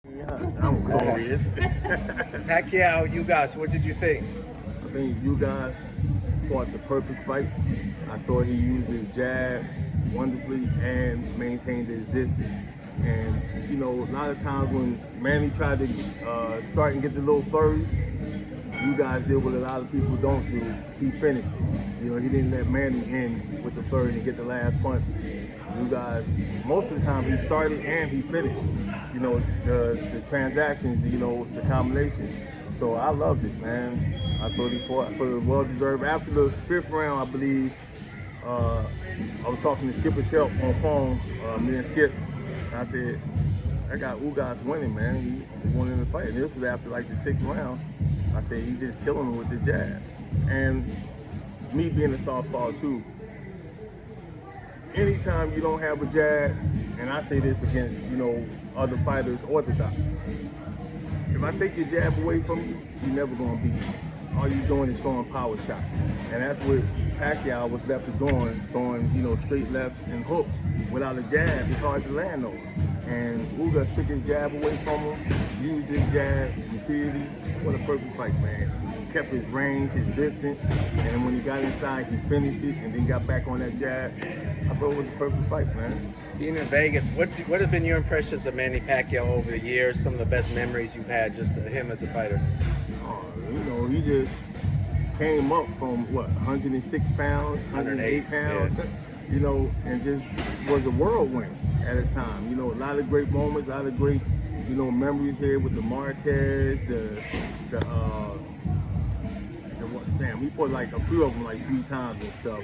Yeah, I'm glorious. Pacquiao, Ugas, what did you think? I think you guys fought the perfect fight. I thought he used his jab wonderfully and maintained his distance. And you know, a lot of times when Manny tried to start and get the little flurries, you guys did what a lot of people don't do. He finished it. You know, he didn't let Manny in with the flurry and get the last punch. You guys, most of the time, he started and he finished. You know, the transactions, you know, the combination. So I loved it, man. I thought he fought. I thought it was well deserved. After the fifth round, I believe, uh, I was talking to Skipper's help on phone, me and Skip. And I said, I got Ugas winning, man. He won in the fight. And this was after like the sixth round. I said, he just killing him with the jab. And me being a softball too, anytime you don't have a jab, and I say this against, you know, other fighters orthodox, if I take your jab away from you, you're never gonna beat me. All you're doing is throwing power shots. And that's what Pacquiao was left to doing, throwing, you know, straight lefts and hooks. Without a jab, it's hard to land those. And Ugas took his jab away from him, used his jab repeatedly. What a perfect fight, man. He kept his range, his distance, and when he got inside, he finished it and then got back on that jab. I thought it was a perfect fight, man. Being in Vegas, what have been your impressions of Manny Pacquiao over the years? Some of the best memories you've had just of him as a fighter? You know, he just came up from what, 106 pounds, 108 pounds, yeah. You know, and just was a whirlwind at a time. You know, a lot of great moments, a lot of great, you know, memories here with the Marquez, damn, we fought like a few of them like 3 times and stuff.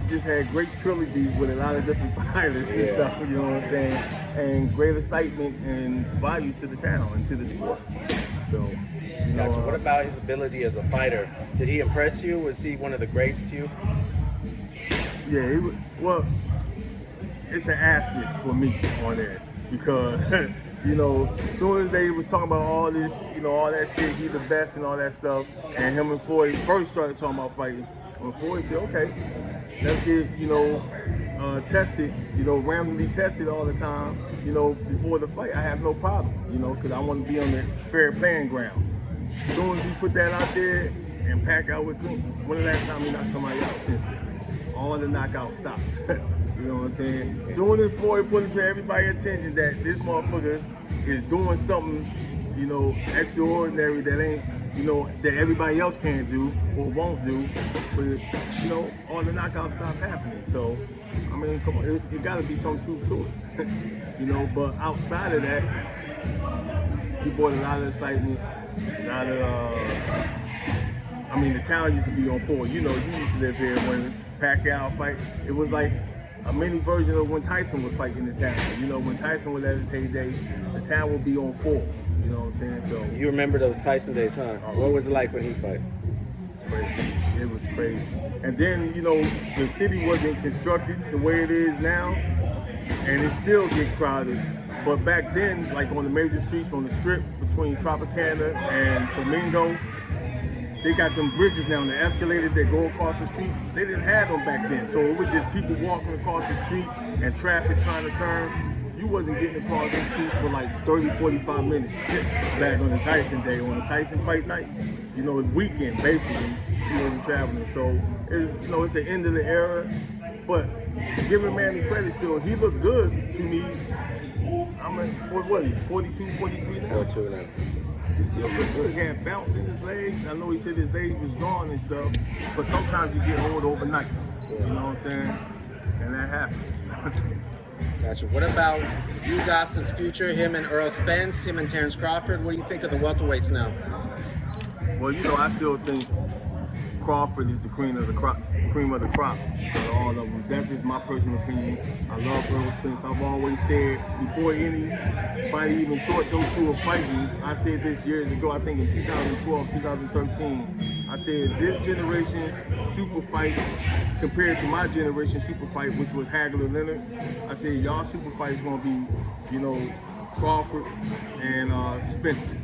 Just had great trilogies with a lot of different fighters and stuff, you know what I'm saying? And great excitement and value to the town and to the sport. So, you know, Gotcha. What about his ability as a fighter? Did he impress you? Was he one of the greats to you? yeah, he was, well, it's an asterisk for me on that because, you know, as soon as they was talking about all this, you know, all that shit, he the best and all that stuff, and him and Floyd first started talking about fighting, when Floyd said, okay, let's get, you know, tested, you know, randomly tested all the time, you know, before the fight, I have no problem, you know, because I want to be on the fair playing ground. As soon as he put that out there and Pacquiao with clean, when the last time he knocked somebody out since then? All the knockouts stopped. You know what I'm saying? As soon as Floyd put it to everybody's attention that this motherfucker is doing something, you know, extraordinary that ain't, you know, that everybody else can't do or won't do, but, you know, all the knockouts stopped happening. So, I mean, come on, it gotta be some truth to it. You know, but outside of that, he brought a lot of excitement, a lot of, I mean, the town used to be on full. You know, you used to live here when Pacquiao fight. It was like a mini version of when Tyson was fighting the town. You know, when Tyson was at his heyday, the town would be on full. You know what I'm saying? So You remember those Tyson days, huh? What was it like when he fought? it's crazy. It was crazy. And then, you know, the city wasn't constructed the way it is now, and it still get crowded. But back then, like on the major streets on the strip between Tropicana and Flamingo, they got them bridges now, the escalators that go across the street. They didn't have them back then. So it was just people walking across the street and traffic trying to turn. You wasn't getting across the street for like 30, 45 minutes back on the Tyson day, on the Tyson fight night. You know, it's weekend basically. You wasn't traveling. So, it's, you know, it's the end of the era. But giving Manny credit still, he looked good to me. I'm at, what is he, 42, 43 now? 4-2 now. He still looked good. He had bounce in his legs. I know he said his legs was gone and stuff, but sometimes you get old overnight. You know what I'm saying? And that happens. Gotcha. What about Ugas' future? Him and Earl Spence, him and Terrence Crawford. What do you think of the welterweights now? Well, you know, I still think Crawford is the cream of the crop. Cream of the crop for all of them. That's just my personal opinion. I love Earl Spence. I've always said before anybody even thought those two were fighting, I said this years ago, I think in 2012, 2013, I said this generation's super fight compared to my generation super fight, which was Hagler Leonard, I said y'all super fight is gonna be, you know, Crawford and Spence.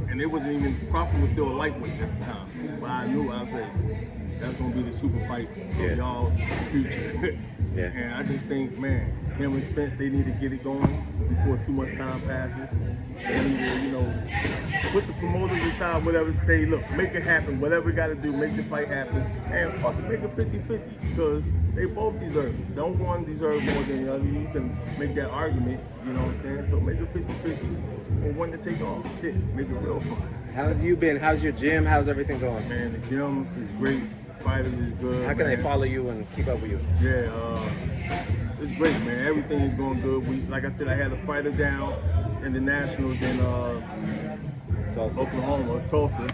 And it wasn't even, Crawford was still a lightweight at the time. But I knew, I was like, that's gonna be the super fight of y'all future. Yeah. And I just think, man, him and Spence, they need to get it going before too much time passes. They need to, you know, put the promoters aside, whatever, say, look, make it happen, whatever you got to do, make the fight happen, and fucking make it 50-50, because they both deserve it. Don't one deserve more than the other. You can make that argument, you know what I'm saying? So make it 50-50, or one to take off. Shit, make it real fun. How have you been? How's your gym? How's everything going? Man, the gym is great. Fighters is good. How can they follow you and keep up with you? Yeah, it's great, man. Everything is going good. Like I said, I had a fighter down in the Nationals in Oklahoma, Tulsa.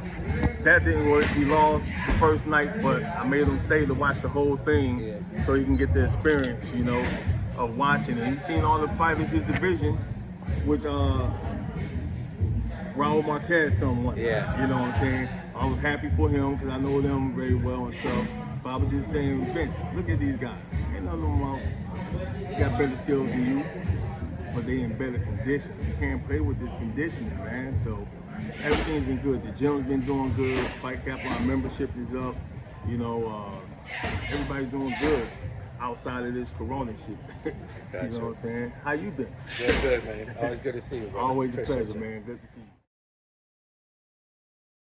That didn't work. He lost the first night, but I made him stay to watch the whole thing so he can get the experience, you know, of watching it. He's seen all the fighters his division, which Raul Marquez somewhat. Yeah. You know what I'm saying? I was happy for him because I know them very well and stuff. But I was just saying, Vince, look at these guys. Ain't nothing wrong. Got better skills than you, but they in better condition. You can't play with this conditioning, man. So everything's been good. The gym's been doing good. Fight Capital membership is up. You know, everybody's doing good outside of this Corona shit. Gotcha. You know what I'm saying? How you been? Good, man. Always good to see you, bro. Always a Appreciate pleasure, you. man. Good to see you.